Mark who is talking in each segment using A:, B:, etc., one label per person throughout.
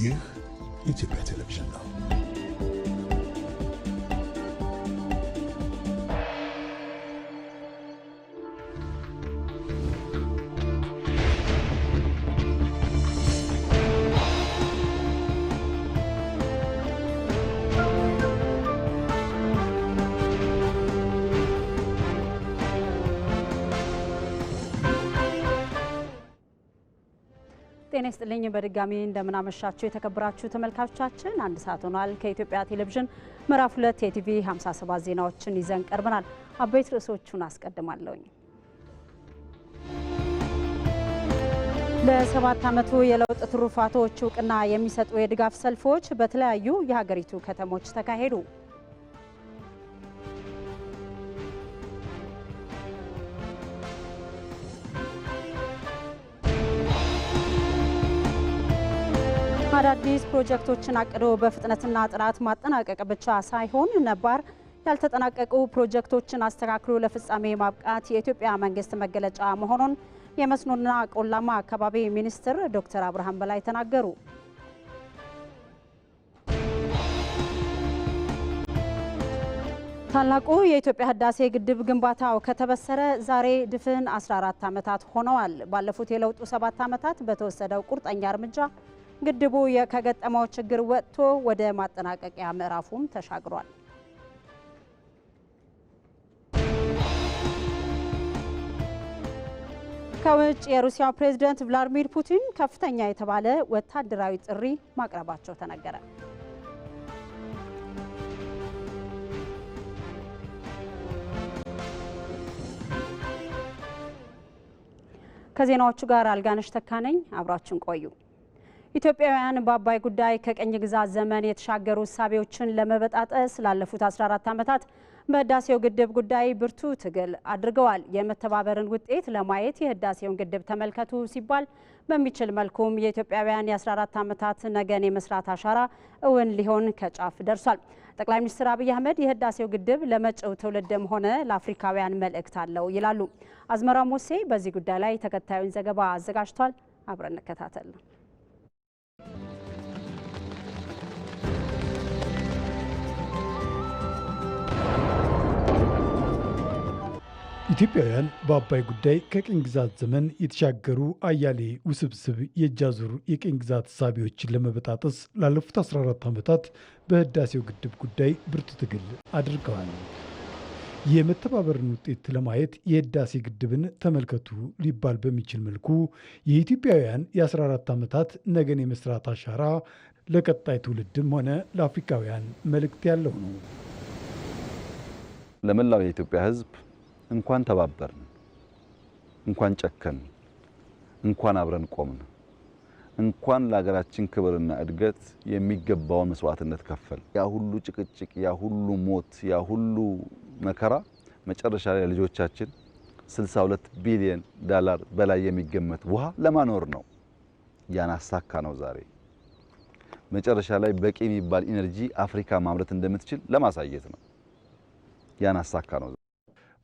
A: ይህ ኢትዮጵያ ቴሌቪዥን ነው።
B: ጤና ይስጥልኝ በድጋሚ እንደምናመሻችሁ የተከበራችሁ ተመልካቾቻችን፣ አንድ ሰዓት ሆኗል። ከኢትዮጵያ ቴሌቪዥን ምዕራፍ 2 የቲቪ 57 ዜናዎችን ይዘን ቀርበናል። አበይት ርዕሶቹን አስቀድማለሁኝ። ለ7 ዓመቱ የለውጥ ትሩፋቶች እውቅና የሚሰጡ የድጋፍ ሰልፎች በተለያዩ የሀገሪቱ ከተሞች ተካሄዱ። አዳዲስ ፕሮጀክቶችን አቅዶ በፍጥነትና ጥራት ማጠናቀቅ ብቻ ሳይሆን ነባር ያልተጠናቀቁ ፕሮጀክቶችን አስተካክሎ ለፍጻሜ ማብቃት የኢትዮጵያ መንግስት መገለጫ መሆኑን የመስኖና ቆላማ አካባቢ ሚኒስትር ዶክተር አብርሃም በላይ ተናገሩ። ታላቁ የኢትዮጵያ ህዳሴ ግድብ ግንባታው ከተበሰረ ዛሬ ድፍን 14 ዓመታት ሆነዋል። ባለፉት የለውጡ 7 ዓመታት በተወሰደው ቁርጠኛ እርምጃ ግድቡ ከገጠመው ችግር ወጥቶ ወደ ማጠናቀቂያ ምዕራፉም ተሻግሯል። ከውጭ የሩሲያው ፕሬዝዳንት ቭላዲሚር ፑቲን ከፍተኛ የተባለ ወታደራዊ ጥሪ ማቅረባቸው ተነገረ። ከዜናዎቹ ጋር አልጋነሽ ተካነኝ፣ አብራችን ቆዩ። ኢትዮጵያውያን በአባይ ጉዳይ ከቀኝ ግዛት ዘመን የተሻገሩ እሳቤዎችን ለመበጣጠስ ላለፉት 14 ዓመታት በህዳሴው ግድብ ጉዳይ ብርቱ ትግል አድርገዋል። የመተባበርን ውጤት ለማየት የህዳሴውን ግድብ ተመልከቱ ሲባል በሚችል መልኩም የኢትዮጵያውያን የ14 ዓመታት ነገን የመስራት አሻራ እውን ሊሆን ከጫፍ ደርሷል። ጠቅላይ ሚኒስትር አብይ አህመድ የህዳሴው ግድብ ለመጪው ትውልድም ሆነ ለአፍሪካውያን መልእክት አለው ይላሉ። አዝመራ ሙሴ በዚህ ጉዳይ ላይ ተከታዩን ዘገባ አዘጋጅቷል። አብረን እንከታተል።
C: ኢትዮጵያውያን በአባይ ጉዳይ ከቅኝ ግዛት ዘመን የተሻገሩ አያሌ ውስብስብ የእጅ አዙር የቅኝ ግዛት እሳቤዎችን ለመበጣጠስ ላለፉት 14 ዓመታት በህዳሴው ግድብ ጉዳይ ብርቱ ትግል አድርገዋል። የመተባበርን ውጤት ለማየት የህዳሴ ግድብን ተመልከቱ ሊባል በሚችል መልኩ የኢትዮጵያውያን የ14 ዓመታት ነገን የመስራት አሻራ ለቀጣይ ትውልድም ሆነ ለአፍሪካውያን መልእክት ያለው ነው።
D: ለመላው የኢትዮጵያ ህዝብ እንኳን ተባበርን፣ እንኳን ጨከን፣ እንኳን አብረን ቆምን፣ እንኳን ለሀገራችን ክብርና እድገት የሚገባውን መስዋዕትነት ከፈል። ያ ሁሉ ጭቅጭቅ፣ ያ ሁሉ ሞት፣ ያ ሁሉ መከራ መጨረሻ ላይ ልጆቻችን 62 ቢሊዮን ዶላር በላይ የሚገመት ውሃ ለማኖር ነው። ያን አሳካ ነው ዛሬ። መጨረሻ ላይ በቂ የሚባል ኢነርጂ አፍሪካ ማምረት እንደምትችል ለማሳየት ነው። ያን አሳካ ነው።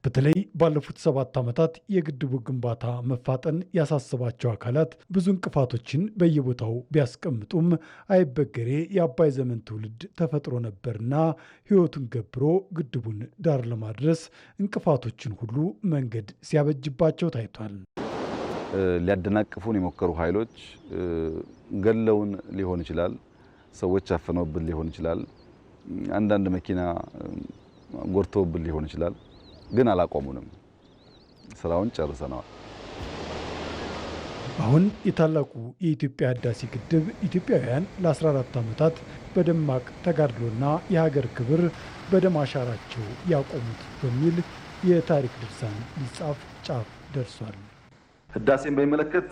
C: በተለይ ባለፉት 7 ዓመታት የግድቡ ግንባታ መፋጠን ያሳሰባቸው አካላት ብዙ እንቅፋቶችን በየቦታው ቢያስቀምጡም አይበገሬ የአባይ ዘመን ትውልድ ተፈጥሮ ነበርና ሕይወቱን ገብሮ ግድቡን ዳር ለማድረስ እንቅፋቶችን ሁሉ መንገድ ሲያበጅባቸው ታይቷል።
D: ሊያደናቅፉን የሞከሩ ኃይሎች ገለውን ሊሆን ይችላል፣ ሰዎች አፈነውብን ሊሆን ይችላል፣ አንዳንድ መኪና ጎርተውብን ሊሆን ይችላል። ግን አላቆሙንም። ስራውን ጨርሰናል።
C: አሁን የታላቁ የኢትዮጵያ ህዳሴ ግድብ ኢትዮጵያውያን ለ14 ዓመታት በደማቅ ተጋድሎና የሀገር ክብር በደም አሻራቸው ያቆሙት በሚል የታሪክ ድርሳን ሊጻፍ ጫፍ ደርሷል።
D: ህዳሴን በሚመለከት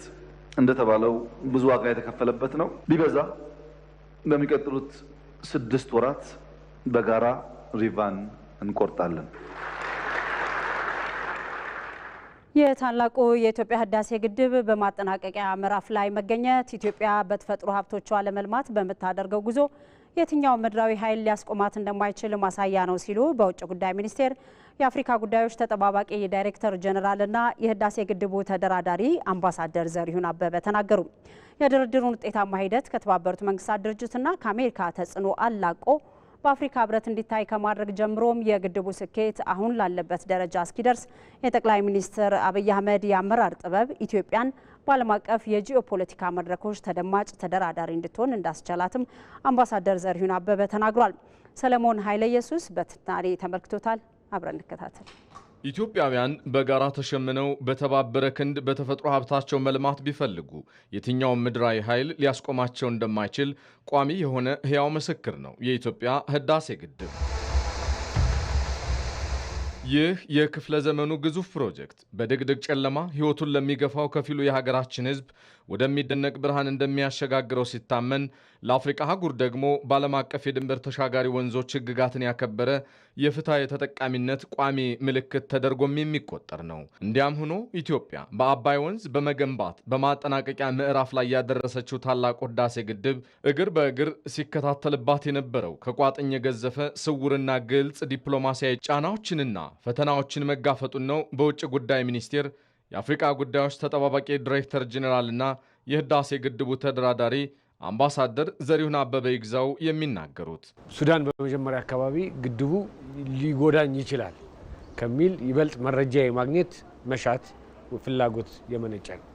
D: እንደተባለው ብዙ ዋጋ የተከፈለበት ነው። ቢበዛ በሚቀጥሉት 6 ወራት በጋራ ሪቫን እንቆርጣለን።
B: የታላቁ የኢትዮጵያ ህዳሴ ግድብ በማጠናቀቂያ ምዕራፍ ላይ መገኘት ኢትዮጵያ በተፈጥሮ ሀብቶቿ ለመልማት በምታደርገው ጉዞ የትኛው ምድራዊ ኃይል ሊያስቆማት እንደማይችል ማሳያ ነው ሲሉ በውጭ ጉዳይ ሚኒስቴር የአፍሪካ ጉዳዮች ተጠባባቂ ዳይሬክተር ጀነራልና የህዳሴ ግድቡ ተደራዳሪ አምባሳደር ዘሪሁን አበበ ተናገሩ። የድርድሩን ውጤታማ ሂደት ከተባበሩት መንግስታት ድርጅትና ከአሜሪካ ተጽዕኖ አላቆ በአፍሪካ ህብረት እንዲታይ ከማድረግ ጀምሮም የግድቡ ስኬት አሁን ላለበት ደረጃ እስኪደርስ የጠቅላይ ሚኒስትር አብይ አህመድ የአመራር ጥበብ ኢትዮጵያን በዓለም አቀፍ የጂኦፖለቲካ መድረኮች ተደማጭ ተደራዳሪ እንድትሆን እንዳስቻላትም አምባሳደር ዘሪሁን አበበ ተናግሯል። ሰለሞን ኃይለ ኢየሱስ በትንታኔ ተመልክቶታል። አብረን እንከታተል።
E: ኢትዮጵያውያን በጋራ ተሸምነው በተባበረ ክንድ በተፈጥሮ ሀብታቸው መልማት ቢፈልጉ የትኛውም ምድራዊ ኃይል ሊያስቆማቸው እንደማይችል ቋሚ የሆነ ሕያው ምስክር ነው የኢትዮጵያ ህዳሴ ግድብ። ይህ የክፍለ ዘመኑ ግዙፍ ፕሮጀክት በድቅድቅ ጨለማ ህይወቱን ለሚገፋው ከፊሉ የሀገራችን ህዝብ ወደሚደነቅ ብርሃን እንደሚያሸጋግረው ሲታመን፣ ለአፍሪካ አህጉር ደግሞ በዓለም አቀፍ የድንበር ተሻጋሪ ወንዞች ህግጋትን ያከበረ የፍትሐዊ ተጠቃሚነት ቋሚ ምልክት ተደርጎም የሚቆጠር ነው። እንዲያም ሆኖ ኢትዮጵያ በአባይ ወንዝ በመገንባት በማጠናቀቂያ ምዕራፍ ላይ ያደረሰችው ታላቁ ህዳሴ ግድብ እግር በእግር ሲከታተልባት የነበረው ከቋጥኝ የገዘፈ ስውርና ግልጽ ዲፕሎማሲያዊ ጫናዎችንና ፈተናዎችን መጋፈጡን ነው በውጭ ጉዳይ ሚኒስቴር የአፍሪካ ጉዳዮች ተጠባባቂ ዳይሬክተር ጀነራልና የህዳሴ ግድቡ ተደራዳሪ አምባሳደር ዘሪሁን አበበ ይግዛው የሚናገሩት።
F: ሱዳን በመጀመሪያ አካባቢ ግድቡ ሊጎዳኝ ይችላል ከሚል ይበልጥ መረጃ የማግኘት መሻት ፍላጎት የመነጨ ነው።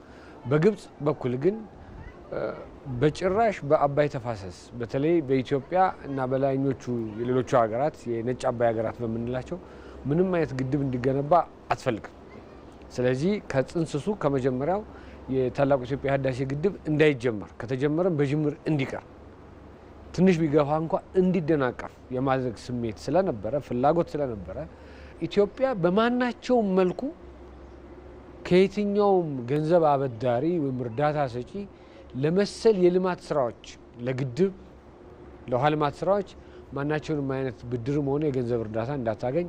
F: በግብጽ በኩል ግን በጭራሽ በአባይ ተፋሰስ በተለይ በኢትዮጵያ እና በላይኞቹ የሌሎቹ ሀገራት የነጭ አባይ ሀገራት በመንላቸው ምንም አይነት ግድብ እንዲገነባ አትፈልግም። ስለዚህ ከጽንስሱ ከመጀመሪያው የታላቁ ኢትዮጵያ ህዳሴ ግድብ እንዳይጀመር ከተጀመረም በጅምር እንዲቀር ትንሽ ቢገፋ እንኳን እንዲደናቀፍ የማድረግ ስሜት ስለነበረ ፍላጎት ስለነበረ ኢትዮጵያ በማናቸው መልኩ ከየትኛውም ገንዘብ አበዳሪ ወይም እርዳታ ሰጪ ለመሰል የልማት ስራዎች ለግድብ ለውሃ ልማት ስራዎች ማናቸውንም አይነት ብድርም ሆነ የገንዘብ እርዳታ እንዳታገኝ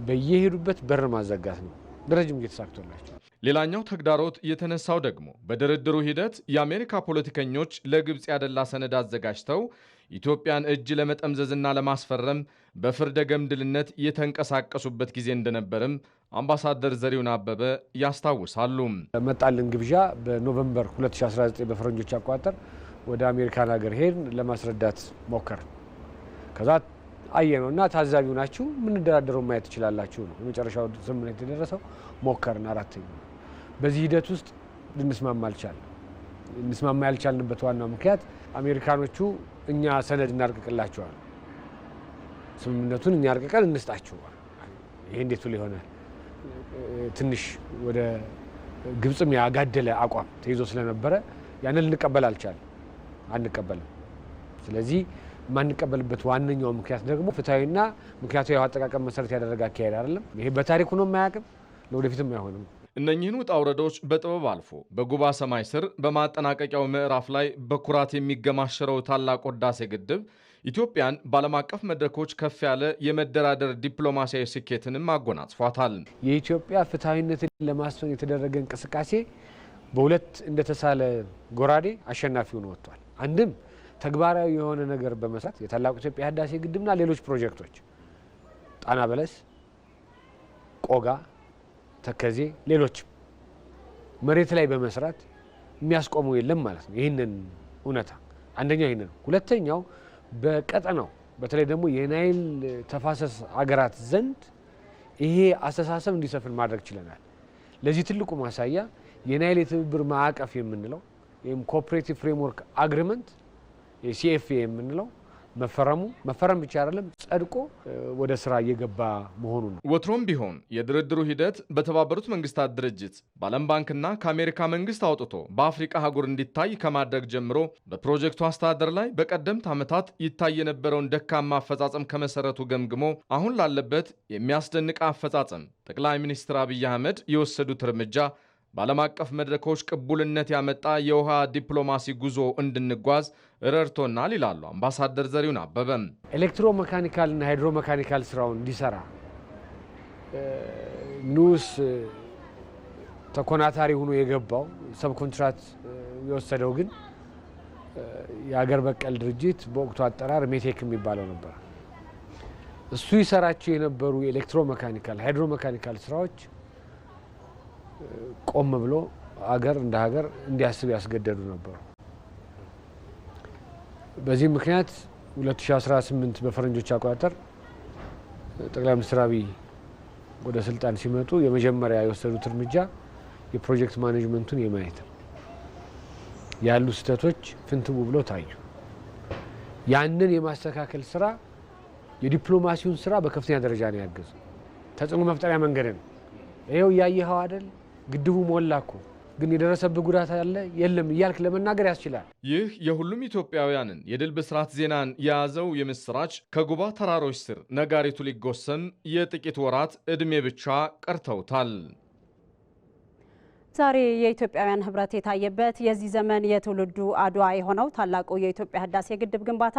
F: በየሄዱበት በር ማዘጋት ነው። ደረጃም እየተሳክቶላቸው
E: ሌላኛው ተግዳሮት የተነሳው ደግሞ በድርድሩ ሂደት የአሜሪካ ፖለቲከኞች ለግብጽ ያደላ ሰነድ አዘጋጅተው ኢትዮጵያን እጅ ለመጠምዘዝና ለማስፈረም በፍርደ ገምድልነት የተንቀሳቀሱበት ጊዜ እንደነበርም አምባሳደር ዘሪሁን አበበ ያስታውሳሉ።
F: መጣልን ግብዣ በኖቬምበር 2019 በፈረንጆች አቆጣጠር ወደ አሜሪካን ሀገር ሄድን ለማስረዳት ሞከር። ከዛ አየነውና ታዛቢው ናችሁ ምን ደራደረው ማየት ትችላላችሁ ነው የመጨረሻው ስምምነት የተደረሰው። ሞከርን አራተኛው። በዚህ ሂደት ውስጥ ልንስማማ አልቻልንም። ልንስማማ ያልቻልንበት ዋናው ምክንያት አሜሪካኖቹ እኛ ሰነድ እናርቅቅላቸዋል ስምምነቱን እኛ አርቅቀን እንስጣቸዋል። ይሄ እንዴት ሊሆን ትንሽ ወደ ግብጽም ያጋደለ አቋም ተይዞ ስለነበረ ያንን ልንቀበል አልቻልንም። አንቀበልም። ስለዚህ ማንቀበልበት ዋነኛው ምክንያት ደግሞ ፍትሃዊና ምክንያታዊ አጠቃቀም መሰረት ያደረገ አካሄድ አይደለም። ይሄ በታሪኩ ነው የማያውቅም፣ ለወደፊትም አይሆንም።
E: እነኚህን ውጣ ውረዶች በጥበብ አልፎ በጉባ ሰማይ ስር በማጠናቀቂያው ምዕራፍ ላይ በኩራት የሚገማሸረው ታላቁ ህዳሴ ግድብ ኢትዮጵያን በዓለም አቀፍ መድረኮች ከፍ ያለ የመደራደር ዲፕሎማሲያዊ ስኬትንም አጎናጽፏታል።
F: የኢትዮጵያ ፍትሃዊነትን ለማስፈን የተደረገ እንቅስቃሴ በሁለት እንደተሳለ ጎራዴ አሸናፊ ሆኖ ወጥቷል። አንድም ተግባራዊ የሆነ ነገር በመስራት የታላቁ ኢትዮጵያ ህዳሴ ግድብና ሌሎች ፕሮጀክቶች ጣና በለስ፣ ቆጋ፣ ተከዜ ሌሎች መሬት ላይ በመስራት የሚያስቆሙ የለም ማለት ነው። ይህንን እውነታ አንደኛው ይህንን ነው። ሁለተኛው በቀጠናው በተለይ ደግሞ የናይል ተፋሰስ አገራት ዘንድ ይሄ አስተሳሰብ እንዲሰፍን ማድረግ ችለናል። ለዚህ ትልቁ ማሳያ የናይል የትብብር ማዕቀፍ የምንለው ወይም ኮኦፕሬቲቭ ፍሬምወርክ አግሪመንት የሲኤፍኤ የምንለው መፈረም ብቻ አይደለም ጸድቆ ወደ ስራ እየገባ መሆኑ ነው።
E: ወትሮም ቢሆን የድርድሩ ሂደት በተባበሩት መንግስታት ድርጅት በዓለም ባንክና ከአሜሪካ መንግስት አውጥቶ በአፍሪካ አህጉር እንዲታይ ከማድረግ ጀምሮ በፕሮጀክቱ አስተዳደር ላይ በቀደምት ዓመታት ይታይ የነበረውን ደካማ አፈጻጸም ከመሰረቱ ገምግሞ አሁን ላለበት የሚያስደንቅ አፈጻጸም ጠቅላይ ሚኒስትር አብይ አህመድ የወሰዱት እርምጃ በዓለም አቀፍ መድረኮች ቅቡልነት ያመጣ የውሃ ዲፕሎማሲ ጉዞ እንድንጓዝ ረድቶናል ይላሉ አምባሳደር ዘሪሁን አበበ።
F: ኤሌክትሮ መካኒካልና ሃይድሮ መካኒካል ስራውን እንዲሰራ ንዑስ ተኮናታሪ ሆኖ የገባው ሰብ ኮንትራት የወሰደው ግን የሀገር በቀል ድርጅት በወቅቱ አጠራር ሜቴክ የሚባለው ነበር። እሱ ይሰራቸው የነበሩ ኤሌክትሮሜካኒካል፣ ሃይድሮሜካኒካል ስራዎች ቆም ብሎ ሀገር እንደ ሀገር እንዲያስብ ያስገደዱ ነበሩ። በዚህ ምክንያት 2018 በፈረንጆች አቆጣጠር ጠቅላይ ሚኒስትር አብይ ወደ ስልጣን ሲመጡ የመጀመሪያ የወሰዱት እርምጃ የፕሮጀክት ማኔጅመንቱን የማየት ያሉ ስህተቶች ፍንትው ብሎ ታዩ። ያንን የማስተካከል ስራ የዲፕሎማሲውን ስራ በከፍተኛ ደረጃ ነው ያገዘው። ተጽዕኖ መፍጠሪያ መንገድ ነው። ይሄው ያየኸው አይደል? ግድቡ ሞላኩ ግን የደረሰብህ ጉዳት አለ የለም እያልክ ለመናገር ያስችላል።
E: ይህ የሁሉም ኢትዮጵያውያንን የድል ብስራት ዜናን የያዘው የምስራች ከጉባ ተራሮች ስር ነጋሪቱ ሊጎሰም የጥቂት ወራት ዕድሜ ብቻ ቀርተውታል።
B: ዛሬ የኢትዮጵያውያን ህብረት የታየበት የዚህ ዘመን የትውልዱ አድዋ የሆነው ታላቁ የኢትዮጵያ ህዳሴ ግድብ ግንባታ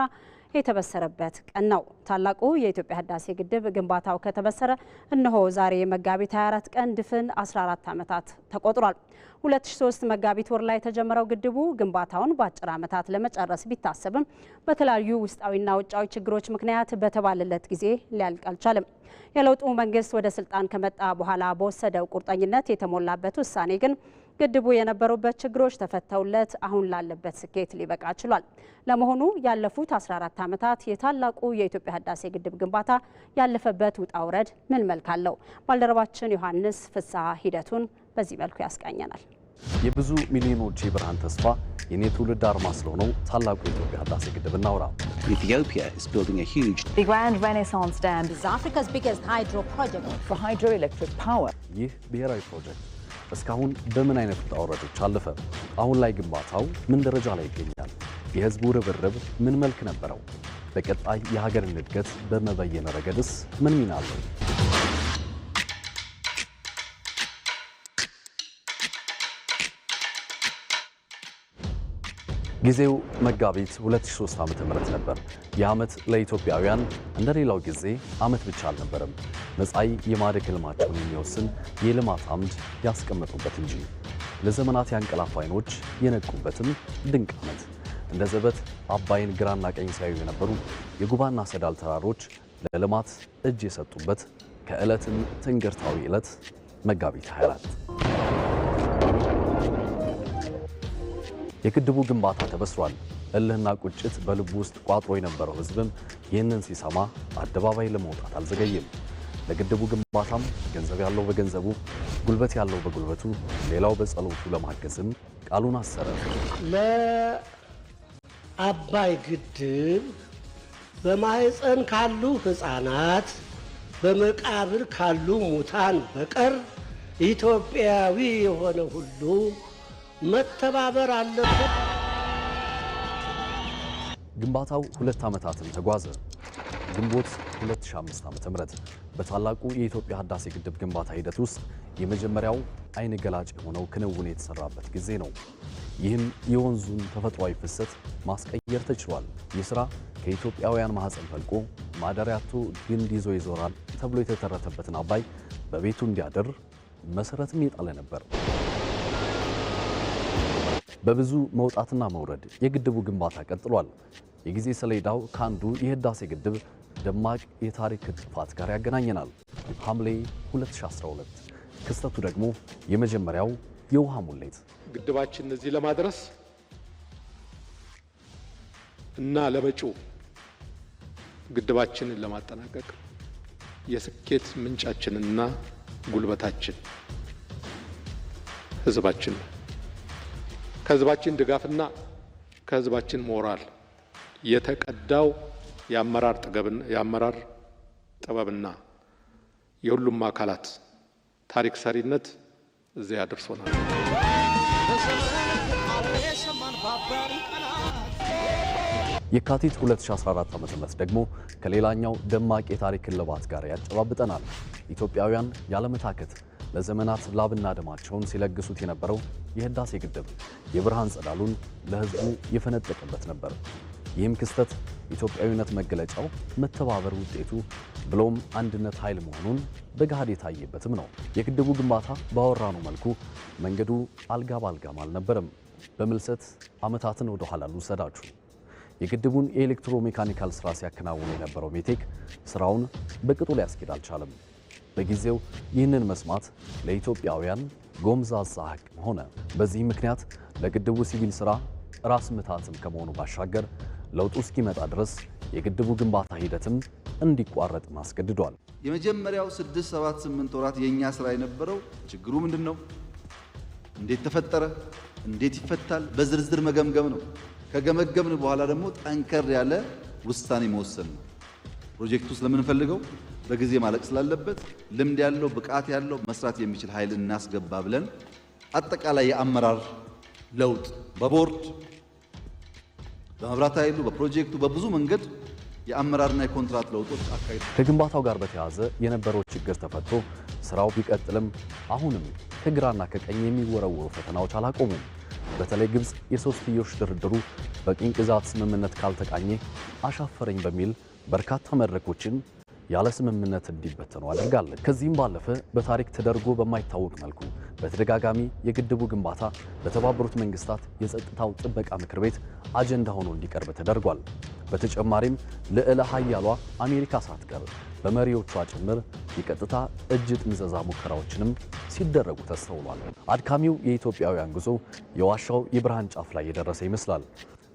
B: የተበሰረበት ቀን ነው። ታላቁ የኢትዮጵያ ህዳሴ ግድብ ግንባታው ከተበሰረ እነሆ ዛሬ መጋቢት 24 ቀን ድፍን 14 ዓመታት ተቆጥሯል። 2003 መጋቢት ወር ላይ የተጀመረው ግድቡ ግንባታውን በአጭር ዓመታት ለመጨረስ ቢታሰብም በተለያዩ ውስጣዊና ውጫዊ ችግሮች ምክንያት በተባለለት ጊዜ ሊያልቅ አልቻለም። የለውጡ መንግስት ወደ ስልጣን ከመጣ በኋላ በወሰደው ቁርጠኝነት የተሞላበት ውሳኔ ግን ግድቡ የነበሩበት ችግሮች ተፈተውለት አሁን ላለበት ስኬት ሊበቃ ችሏል። ለመሆኑ ያለፉት 14 ዓመታት የታላቁ የኢትዮጵያ ህዳሴ ግድብ ግንባታ ያለፈበት ውጣ ውረድ ምን መልክ አለው? ባልደረባችን ዮሐንስ ፍስሐ ሂደቱን በዚህ መልኩ ያስቃኘናል።
G: የብዙ ሚሊዮኖች የብርሃን ተስፋ የኔ ትውልድ አርማ ስለሆነው ታላቁ የኢትዮጵያ ህዳሴ ግድብ እናውራ።
H: Ethiopia is building a huge
I: The Grand Renaissance Dam is
J: Africa's biggest hydro project
I: for hydroelectric power.
G: ይህ ብሔራዊ ፕሮጀክት እስካሁን በምን አይነት ውጣ ውረዶች አለፈ? አሁን ላይ ግንባታው ምን ደረጃ ላይ ይገኛል? የህዝቡ ርብርብ ምን መልክ ነበረው? በቀጣይ የሀገርን እድገት በመበየን ረገድስ ምን ሚና አለው? ጊዜው መጋቢት 2003 ዓ.ም ነበር። የዓመት ለኢትዮጵያውያን እንደሌላው ጊዜ ዓመት ብቻ አልነበረም። መጻኢ የማደግ ህልማቸውን የሚወስን የልማት አምድ ያስቀመጡበት እንጂ ለዘመናት ያንቀላፋ አይኖች የነቁበትም ድንቅ ዓመት። እንደ ዘበት አባይን ግራና ቀኝ ሲያዩ የነበሩ የጉባና ሰዳል ተራሮች ለልማት እጅ የሰጡበት ከዕለትም ትንግርታዊ ዕለት መጋቢት 24 የግድቡ ግንባታ ተበስሯል። እልህና ቁጭት በልቡ ውስጥ ቋጥሮ የነበረው ህዝብም ይህንን ሲሰማ አደባባይ ለመውጣት አልዘገየም። ለግድቡ ግንባታም ገንዘብ ያለው በገንዘቡ፣ ጉልበት ያለው በጉልበቱ፣ ሌላው በጸሎቱ ለማገዝም ቃሉን አሰረ።
K: ለአባይ ግድብ በማህፀን ካሉ ህፃናት፣ በመቃብር ካሉ ሙታን በቀር ኢትዮጵያዊ የሆነ ሁሉ መተባበር አለበት።
G: ግንባታው 2 ዓመታትን ተጓዘ። ግንቦት 2005 ዓ.ም በታላቁ የኢትዮጵያ ህዳሴ ግድብ ግንባታ ሂደት ውስጥ የመጀመሪያው አይን ገላጭ የሆነው ክንውን የተሰራበት ጊዜ ነው። ይህም የወንዙን ተፈጥሯዊ ፍሰት ማስቀየር ተችሏል። ይህ ስራ ከኢትዮጵያውያን ማህፀን ፈልቆ ማደሪያ አጥቶ ግንድ ይዞ ይዞራል ተብሎ የተተረተበትን አባይ በቤቱ እንዲያድር መሰረትም የጣለ ነበር። በብዙ መውጣትና መውረድ የግድቡ ግንባታ ቀጥሏል። የጊዜ ሰሌዳው ከአንዱ የህዳሴ ግድብ ደማቅ የታሪክ ጥፋት ጋር ያገናኘናል። ሐምሌ 2012 ክስተቱ ደግሞ የመጀመሪያው የውሃ ሙሌት።
L: ግድባችን እዚህ ለማድረስ እና ለመጪው ግድባችንን ለማጠናቀቅ የስኬት ምንጫችንና ጉልበታችን ህዝባችን ነው። ከህዝባችን ድጋፍና ከህዝባችን ሞራል የተቀዳው የአመራር ጥበብና የሁሉም አካላት ታሪክ ሰሪነት እዚያ ያደርሶናል።
G: የካቲት 2014 ዓ.ም ደግሞ ከሌላኛው ደማቅ የታሪክ እልባት ጋር ያጨባብጠናል። ኢትዮጵያውያን ያለመታከት ለዘመናት ላብና ደማቸውን ሲለግሱት የነበረው የህዳሴ ግድብ የብርሃን ጸዳሉን ለህዝቡ የፈነጠቀበት ነበር። ይህም ክስተት ኢትዮጵያዊነት መገለጫው መተባበር ውጤቱ ብሎም አንድነት ኃይል መሆኑን በገሃድ የታየበትም ነው። የግድቡ ግንባታ ባወራነው መልኩ መንገዱ አልጋ ባልጋም አልነበረም። በምልሰት ዓመታትን ወደ ኋላ ልውሰዳችሁ። የግድቡን የኤሌክትሮሜካኒካል ስራ ሲያከናውን የነበረው ሜቴክ ስራውን በቅጡ ሊያስኬድ አልቻለም። በጊዜው ይህንን መስማት ለኢትዮጵያውያን ጎምዛዛ ሐቅም ሆነ። በዚህ ምክንያት ለግድቡ ሲቪል ስራ ራስ ምታትም ከመሆኑ ባሻገር ለውጡ እስኪመጣ ድረስ የግድቡ ግንባታ ሂደትም እንዲቋረጥ ማስገድዷል።
D: የመጀመሪያው 6፣ 7፣ 8 ወራት የኛ ስራ የነበረው ችግሩ ምንድነው? እንዴት ተፈጠረ? እንዴት ይፈታል? በዝርዝር መገምገም ነው። ከገመገምን በኋላ ደግሞ ጠንከር ያለ ውሳኔ መወሰን ነው። ፕሮጀክቱ ስለምንፈልገው በጊዜ ማለቅ ስላለበት ልምድ ያለው ብቃት ያለው መስራት የሚችል ኃይል እናስገባ ብለን አጠቃላይ የአመራር ለውጥ በቦርድ በመብራት ኃይሉ በፕሮጀክቱ በብዙ መንገድ የአመራርና የኮንትራት ለውጦች አካሂደ።
G: ከግንባታው ጋር በተያያዘ የነበረው ችግር ተፈቶ ስራው ቢቀጥልም አሁንም ከግራና ከቀኝ የሚወረወሩ ፈተናዎች አላቆሙም። በተለይ ግብጽ የሶስትዮሽ ድርድሩ በቅኝ ግዛት ስምምነት ካልተቃኘ አሻፈረኝ በሚል በርካታ መድረኮችን ያለ ስምምነት እንዲበተኑ አድርጋለች። ከዚህም ባለፈ በታሪክ ተደርጎ በማይታወቅ መልኩ በተደጋጋሚ የግድቡ ግንባታ በተባበሩት መንግስታት የጸጥታው ጥበቃ ምክር ቤት አጀንዳ ሆኖ እንዲቀርብ ተደርጓል። በተጨማሪም ልዕለ ኃያሏ አሜሪካ ሳትቀር በመሪዎቿ ጭምር የቀጥታ እጅ ጥምዘዛ ሙከራዎችንም ሲደረጉ ተስተውሏል። አድካሚው የኢትዮጵያውያን ጉዞ የዋሻው የብርሃን ጫፍ ላይ የደረሰ ይመስላል።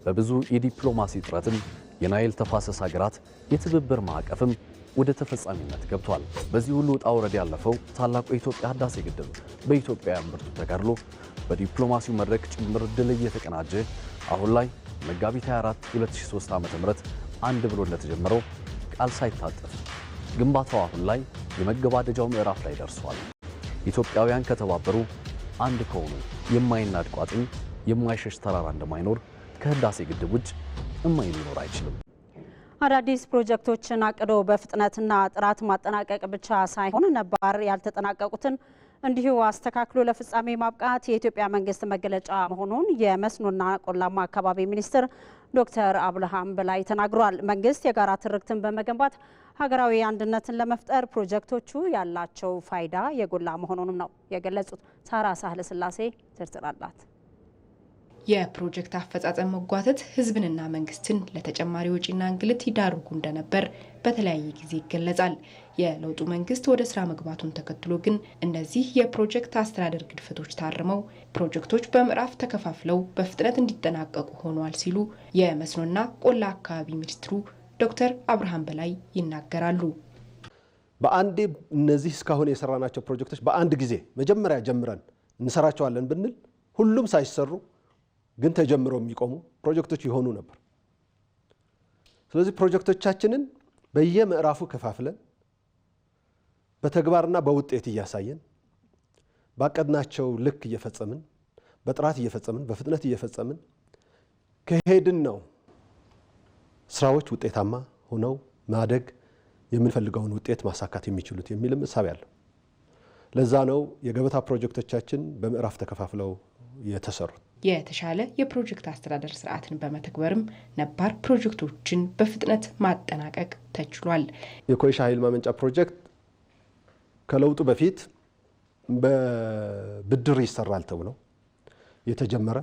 G: በብዙ የዲፕሎማሲ ጥረትም የናይል ተፋሰስ ሀገራት የትብብር ማዕቀፍም ወደ ተፈጻሚነት ገብቷል። በዚህ ሁሉ ውጣ ውረድ ያለፈው ታላቁ የኢትዮጵያ ህዳሴ ግድብ በኢትዮጵያውያን ብርቱ ተጋድሎ በዲፕሎማሲው መድረክ ጭምር ድል እየተቀናጀ አሁን ላይ መጋቢት 24 2003 ዓ.ም አንድ ብሎ እንደተጀመረው ቃል ሳይታጠፍ ግንባታው አሁን ላይ የመገባደጃው ምዕራፍ ላይ ደርሷል። ኢትዮጵያውያን ከተባበሩ አንድ ከሆኑ የማይናድ ቋጥኝ የማይሸሽ ተራራ እንደማይኖር ከህዳሴ ግድብ ውጭ እማይ ሊኖር አይችልም።
B: አዳዲስ ፕሮጀክቶችን አቅዶ በፍጥነትና ጥራት ማጠናቀቅ ብቻ ሳይሆን ነባር ያልተጠናቀቁትን እንዲሁ አስተካክሎ ለፍጻሜ ማብቃት የኢትዮጵያ መንግስት መገለጫ መሆኑን የመስኖና ቆላማ አካባቢ ሚኒስትር ዶክተር አብርሃም በላይ ተናግሯል። መንግስት የጋራ ትርክትን በመገንባት ሀገራዊ አንድነትን ለመፍጠር ፕሮጀክቶቹ ያላቸው ፋይዳ የጎላ መሆኑንም ነው የገለጹት። ሳራ ሳህለ ስላሴ ዝርዝር አላት።
M: የፕሮጀክት አፈጻጸም መጓተት ህዝብንና መንግስትን ለተጨማሪ ወጪና እንግልት ይዳርጉ እንደነበር በተለያየ ጊዜ ይገለጻል። የለውጡ መንግስት ወደ ስራ መግባቱን ተከትሎ ግን እነዚህ የፕሮጀክት አስተዳደር ግድፈቶች ታርመው ፕሮጀክቶች በምዕራፍ ተከፋፍለው በፍጥነት እንዲጠናቀቁ ሆኗል ሲሉ የመስኖና ቆላ አካባቢ ሚኒስትሩ ዶክተር አብርሃም በላይ ይናገራሉ።
N: በአንዴ እነዚህ እስካሁን የሰራናቸው ፕሮጀክቶች በአንድ ጊዜ መጀመሪያ ጀምረን እንሰራቸዋለን ብንል ሁሉም ሳይሰሩ ግን ተጀምረው የሚቆሙ ፕሮጀክቶች ይሆኑ ነበር። ስለዚህ ፕሮጀክቶቻችንን በየምዕራፉ ከፋፍለን በተግባርና በውጤት እያሳየን ባቀድናቸው ልክ እየፈጸምን በጥራት እየፈጸምን በፍጥነት እየፈጸምን ከሄድን ነው ስራዎች ውጤታማ ሆነው ማደግ የምንፈልገውን ውጤት ማሳካት የሚችሉት የሚልም እሳቤ አለ። ለዛ ነው የገበታ ፕሮጀክቶቻችን በምዕራፍ ተከፋፍለው የተሰሩት።
M: የተሻለ የፕሮጀክት አስተዳደር ስርዓትን በመተግበርም ነባር ፕሮጀክቶችን በፍጥነት ማጠናቀቅ ተችሏል።
N: የኮይሻ ኃይል ማመንጫ ፕሮጀክት ከለውጡ በፊት በብድር ይሰራል ተብሎ የተጀመረ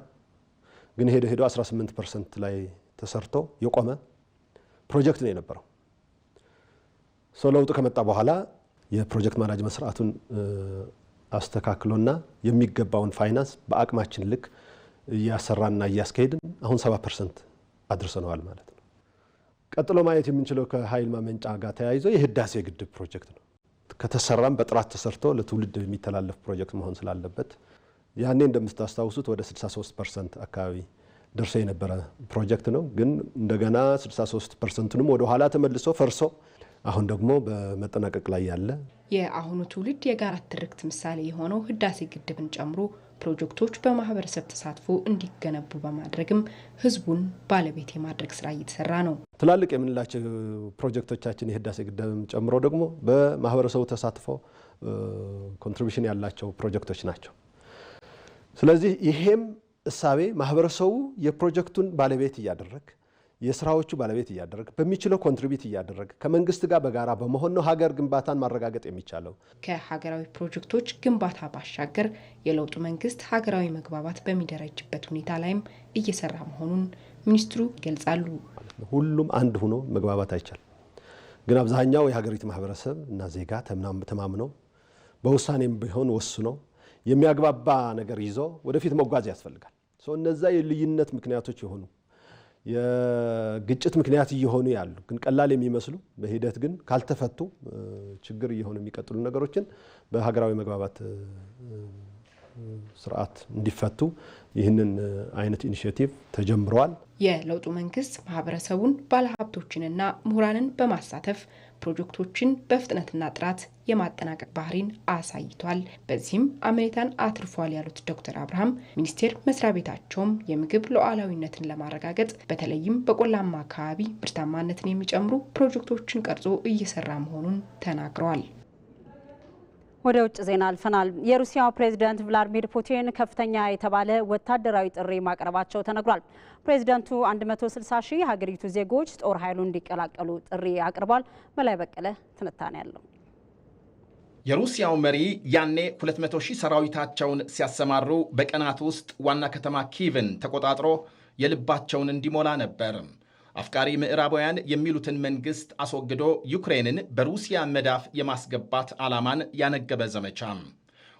N: ግን ሄዶ 18% ላይ ተሰርቶ የቆመ ፕሮጀክት ነው የነበረው። ለውጡ ከመጣ በኋላ የፕሮጀክት ማናጅመንት ስርዓቱን አስተካክሎና የሚገባውን ፋይናንስ በአቅማችን ልክ እያሰራና እያስካሄድን አሁን 70% አድርሰነዋል ማለት ነው። ቀጥሎ ማየት የምንችለው ከኃይል ማመንጫ ጋር ተያይዞ የህዳሴ ግድብ ፕሮጀክት ነው። ከተሰራም በጥራት ተሰርቶ ለትውልድ የሚተላለፍ ፕሮጀክት መሆን ስላለበት ያኔ እንደምታስታውሱት ወደ 63% አካባቢ ደርሶ የነበረ ፕሮጀክት ነው። ግን እንደገና 63%ንም ወደ ኋላ ተመልሶ ፈርሶ አሁን ደግሞ በመጠናቀቅ ላይ ያለ
M: የአሁኑ ትውልድ የጋራ ትርክት ምሳሌ የሆነው ህዳሴ ግድብን ጨምሮ ፕሮጀክቶች በማህበረሰብ ተሳትፎ እንዲገነቡ በማድረግም ህዝቡን ባለቤት የማድረግ ስራ እየተሰራ ነው።
N: ትላልቅ የምንላቸው ፕሮጀክቶቻችን የህዳሴ ግድብን ጨምሮ ደግሞ በማህበረሰቡ ተሳትፎ ኮንትሪቢዩሽን ያላቸው ፕሮጀክቶች ናቸው። ስለዚህ ይሄም እሳቤ ማህበረሰቡ የፕሮጀክቱን ባለቤት እያደረገ የስራዎቹ ባለቤት እያደረገ በሚችለው ኮንትሪቢዩት እያደረገ ከመንግስት ጋር በጋራ በመሆን ነው ሀገር ግንባታን ማረጋገጥ የሚቻለው።
M: ከሀገራዊ ፕሮጀክቶች ግንባታ ባሻገር የለውጡ መንግስት ሀገራዊ መግባባት በሚደረጅበት ሁኔታ ላይም እየሰራ መሆኑን ሚኒስትሩ ይገልጻሉ።
N: ሁሉም አንድ ሆኖ መግባባት አይቻልም። ግን አብዛኛው የሀገሪቱ ማህበረሰብ እና ዜጋ ተማምነው በውሳኔም ቢሆን ወስኖ የሚያግባባ ነገር ይዞ ወደፊት መጓዝ ያስፈልጋል። እነዛ የልዩነት ምክንያቶች የሆኑ የግጭት ምክንያት እየሆኑ ያሉ ግን ቀላል የሚመስሉ በሂደት ግን ካልተፈቱ ችግር እየሆኑ የሚቀጥሉ ነገሮችን በሀገራዊ መግባባት ስርዓት እንዲፈቱ ይህንን አይነት ኢኒሺዬቲቭ ተጀምሯል።
M: የለውጡ መንግስት ማህበረሰቡን ባለሀብቶችንና ምሁራንን በማሳተፍ ፕሮጀክቶችን በፍጥነትና ጥራት የማጠናቀቅ ባህሪን አሳይቷል። በዚህም አመኔታን አትርፏል ያሉት ዶክተር አብርሃም ሚኒስቴር መስሪያ ቤታቸውም የምግብ ሉዓላዊነትን ለማረጋገጥ በተለይም በቆላማ አካባቢ ምርታማነትን የሚጨምሩ ፕሮጀክቶችን ቀርጾ እየሰራ መሆኑን ተናግረዋል።
B: ወደ ውጭ ዜና አልፈናል። የሩሲያው ፕሬዝዳንት ቭላዲሚር ፑቲን ከፍተኛ የተባለ ወታደራዊ ጥሪ ማቅረባቸው ተነግሯል። ፕሬዝዳንቱ 160 ሺህ የሀገሪቱ ዜጎች ጦር ኃይሉን እንዲቀላቀሉ ጥሪ አቅርቧል። በላይ በቀለ ትንታኔ ያለው።
O: የሩሲያው መሪ ያኔ 200 ሺህ ሰራዊታቸውን ሲያሰማሩ በቀናት ውስጥ ዋና ከተማ ኪቭን ተቆጣጥሮ የልባቸውን እንዲሞላ ነበር። አፍቃሪ ምዕራባውያን የሚሉትን መንግስት አስወግዶ ዩክሬንን በሩሲያ መዳፍ የማስገባት ዓላማን ያነገበ ዘመቻ።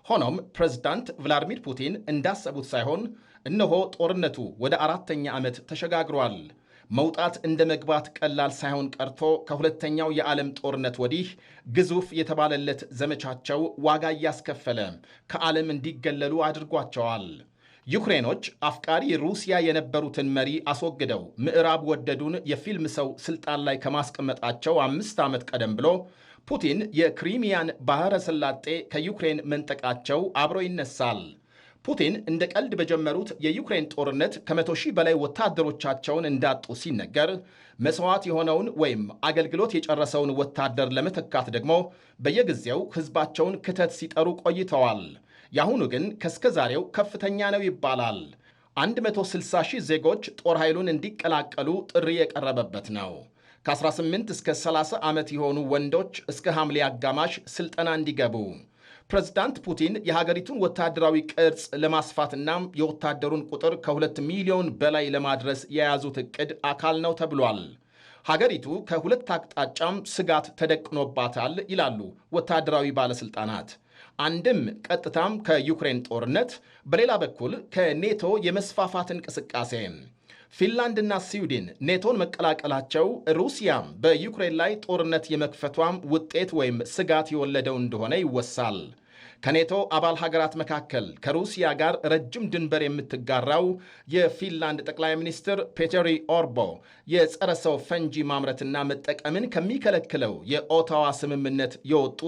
O: ሆኖም ፕሬዝዳንት ቭላዲሚር ፑቲን እንዳሰቡት ሳይሆን እነሆ ጦርነቱ ወደ 4ኛ ዓመት ተሸጋግሯል። መውጣት እንደ መግባት ቀላል ሳይሆን ቀርቶ ከሁለተኛው የዓለም ጦርነት ወዲህ ግዙፍ የተባለለት ዘመቻቸው ዋጋ እያስከፈለ ከዓለም እንዲገለሉ አድርጓቸዋል። ዩክሬኖች አፍቃሪ ሩሲያ የነበሩትን መሪ አስወግደው ምዕራብ ወደዱን የፊልም ሰው ስልጣን ላይ ከማስቀመጣቸው 5 ዓመት ቀደም ብሎ ፑቲን የክሪሚያን ባህረ ሰላጤ ከዩክሬን መንጠቃቸው አብሮ ይነሳል። ፑቲን እንደ ቀልድ በጀመሩት የዩክሬን ጦርነት ከ100 ሺህ በላይ ወታደሮቻቸውን እንዳጡ ሲነገር መስዋዕት የሆነውን ወይም አገልግሎት የጨረሰውን ወታደር ለመተካት ደግሞ በየጊዜው ሕዝባቸውን ክተት ሲጠሩ ቆይተዋል። ያሁኑ ግን ከስከዛሬው ከፍተኛ ነው ይባላል። 160 ሺህ ዜጎች ጦር ኃይሉን እንዲቀላቀሉ ጥሪ የቀረበበት ነው። ከ18 እስከ 30 ዓመት የሆኑ ወንዶች እስከ ሐምሌ አጋማሽ ስልጠና እንዲገቡ። ፕሬዝዳንት ፑቲን የሀገሪቱን ወታደራዊ ቅርጽ ለማስፋትና የወታደሩን ቁጥር ከ2 ሚሊዮን በላይ ለማድረስ የያዙት ዕቅድ አካል ነው ተብሏል። ሀገሪቱ ከሁለት አቅጣጫም ስጋት ተደቅኖባታል ይላሉ ወታደራዊ ባለሥልጣናት። አንድም ቀጥታም ከዩክሬን ጦርነት፣ በሌላ በኩል ከኔቶ የመስፋፋት እንቅስቃሴ። ፊንላንድና ስዊድን ኔቶን መቀላቀላቸው ሩሲያም በዩክሬን ላይ ጦርነት የመክፈቷም ውጤት ወይም ስጋት የወለደው እንደሆነ ይወሳል። ከኔቶ አባል ሀገራት መካከል ከሩሲያ ጋር ረጅም ድንበር የምትጋራው የፊንላንድ ጠቅላይ ሚኒስትር ፔተሪ ኦርቦ የጸረ ሰው ፈንጂ ማምረትና መጠቀምን ከሚከለክለው የኦታዋ ስምምነት የወጡ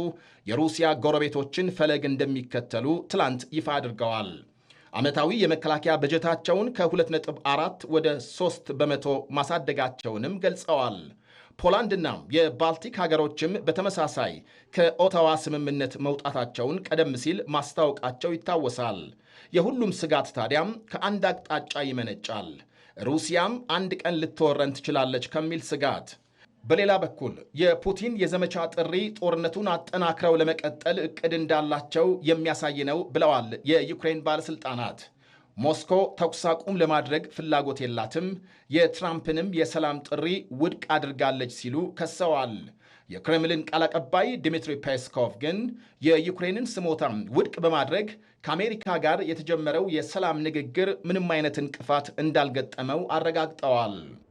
O: የሩሲያ ጎረቤቶችን ፈለግ እንደሚከተሉ ትላንት ይፋ አድርገዋል። ዓመታዊ የመከላከያ በጀታቸውን ከ2.4 ወደ 3 በመቶ ማሳደጋቸውንም ገልጸዋል። ፖላንድና የባልቲክ ሀገሮችም በተመሳሳይ ከኦታዋ ስምምነት መውጣታቸውን ቀደም ሲል ማስታወቃቸው ይታወሳል። የሁሉም ስጋት ታዲያም ከአንድ አቅጣጫ ይመነጫል። ሩሲያም አንድ ቀን ልትወረን ትችላለች ከሚል ስጋት። በሌላ በኩል የፑቲን የዘመቻ ጥሪ ጦርነቱን አጠናክረው ለመቀጠል እቅድ እንዳላቸው የሚያሳይ ነው ብለዋል የዩክሬን ባለሥልጣናት። ሞስኮ ተኩስ አቁም ለማድረግ ፍላጎት የላትም፣ የትራምፕንም የሰላም ጥሪ ውድቅ አድርጋለች ሲሉ ከሰዋል። የክሬምሊን ቃል አቀባይ ዲሚትሪ ፔስኮቭ ግን የዩክሬንን ስሞታም ውድቅ በማድረግ ከአሜሪካ ጋር የተጀመረው የሰላም ንግግር ምንም አይነት እንቅፋት እንዳልገጠመው አረጋግጠዋል።